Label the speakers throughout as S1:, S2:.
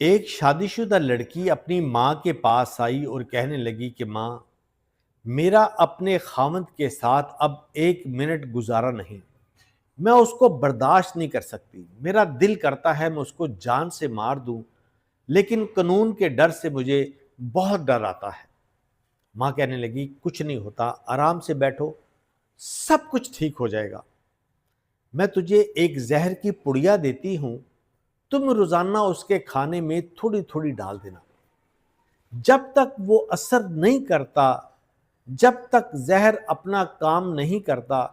S1: ایک شادی شدہ لڑکی اپنی ماں کے پاس آئی اور کہنے لگی کہ ماں، میرا اپنے خاوند کے ساتھ اب 1 منٹ گزارا نہیں۔ میں اس کو برداشت نہیں کر سکتی۔ میرا دل کرتا ہے میں اس کو جان سے مار دوں، لیکن قانون کے ڈر سے مجھے بہت ڈر آتا ہے۔ ماں کہنے لگی کچھ نہیں ہوتا، آرام سے بیٹھو، سب کچھ ٹھیک ہو جائے گا۔ میں تجھے ایک زہر کی پڑیا دیتی ہوں، تم روزانہ اس کے کھانے میں تھوڑی تھوڑی ڈال دینا۔ جب تک وہ اثر نہیں کرتا، جب تک زہر اپنا کام نہیں کرتا،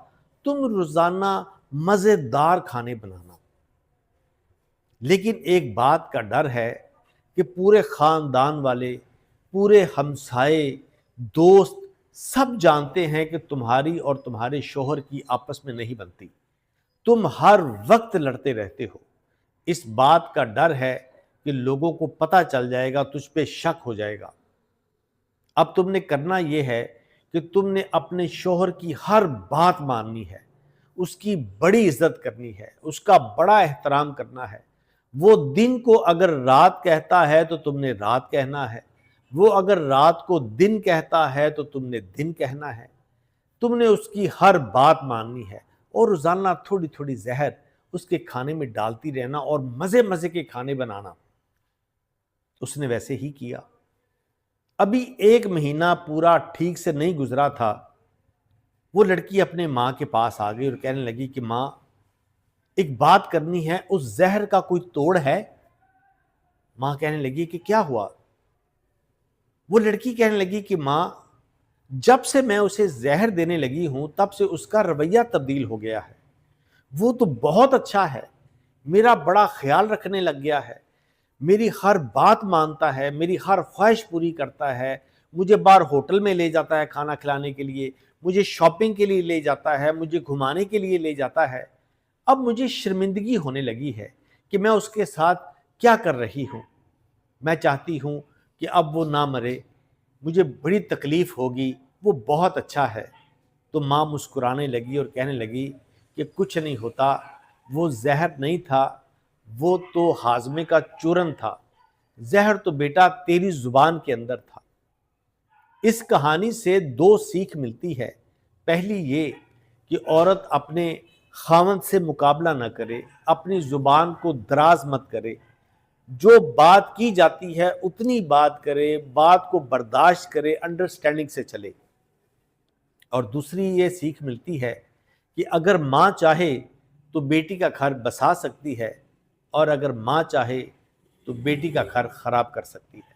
S1: تم روزانہ مزیدار کھانے بنانا۔ لیکن ایک بات کا ڈر ہے کہ پورے خاندان والے، پورے ہمسائے، دوست سب جانتے ہیں کہ تمہاری اور تمہارے شوہر کی آپس میں نہیں بنتی۔ تم ہر وقت لڑتے رہتے ہو۔ اس بات کا ڈر ہے کہ لوگوں کو پتہ چل جائے گا، تجھ پہ شک ہو جائے گا۔ اب تم نے کرنا یہ ہے کہ تم نے اپنے شوہر کی ہر بات ماننی ہے، اس کی بڑی عزت کرنی ہے، اس کا بڑا احترام کرنا ہے۔ وہ دن کو اگر رات کہتا ہے تو تم نے رات کہنا ہے، وہ اگر رات کو دن کہتا ہے تو تم نے دن کہنا ہے۔ تم نے اس کی ہر بات ماننی ہے اور روزانہ تھوڑی تھوڑی زہر اس کے کھانے میں ڈالتی رہنا اور مزے مزے کے کھانے بنانا۔ اس نے ویسے ہی کیا۔ ابھی 1 مہینہ پورا ٹھیک سے نہیں گزرا تھا، وہ لڑکی اپنے ماں کے پاس آ گئی اور کہنے لگی کہ ماں، ایک بات کرنی ہے، اس زہر کا کوئی توڑ ہے؟ ماں کہنے لگی کہ کیا ہوا؟ وہ لڑکی کہنے لگی کہ ماں، جب سے میں اسے زہر دینے لگی ہوں تب سے اس کا رویہ تبدیل ہو گیا ہے۔ وہ تو بہت اچھا ہے، میرا بڑا خیال رکھنے لگ گیا ہے، میری ہر بات مانتا ہے، میری ہر خواہش پوری کرتا ہے، مجھے باہر ہوٹل میں لے جاتا ہے کھانا کھلانے کے لیے، مجھے شاپنگ کے لیے لے جاتا ہے، مجھے گھمانے کے لیے لے جاتا ہے۔ اب مجھے شرمندگی ہونے لگی ہے کہ میں اس کے ساتھ کیا کر رہی ہوں۔ میں چاہتی ہوں کہ اب وہ نہ مرے، مجھے بڑی تکلیف ہوگی، وہ بہت اچھا ہے۔ تو ماں مسکرانے لگی اور کہنے لگی کہ کچھ نہیں ہوتا، وہ زہر نہیں تھا، وہ تو ہاضمے کا چورن تھا۔ زہر تو بیٹا تیری زبان کے اندر تھا۔ اس کہانی سے 2 سیکھ ملتی ہے۔ پہلی یہ کہ عورت اپنے خاوند سے مقابلہ نہ کرے، اپنی زبان کو دراز مت کرے، جو بات کی جاتی ہے اتنی بات کرے، بات کو برداشت کرے، انڈرسٹینڈنگ سے چلے۔ اور دوسری یہ سیکھ ملتی ہے کہ اگر ماں چاہے تو بیٹی کا گھر بسا سکتی ہے، اور اگر ماں چاہے تو بیٹی کا گھر خراب کر سکتی ہے۔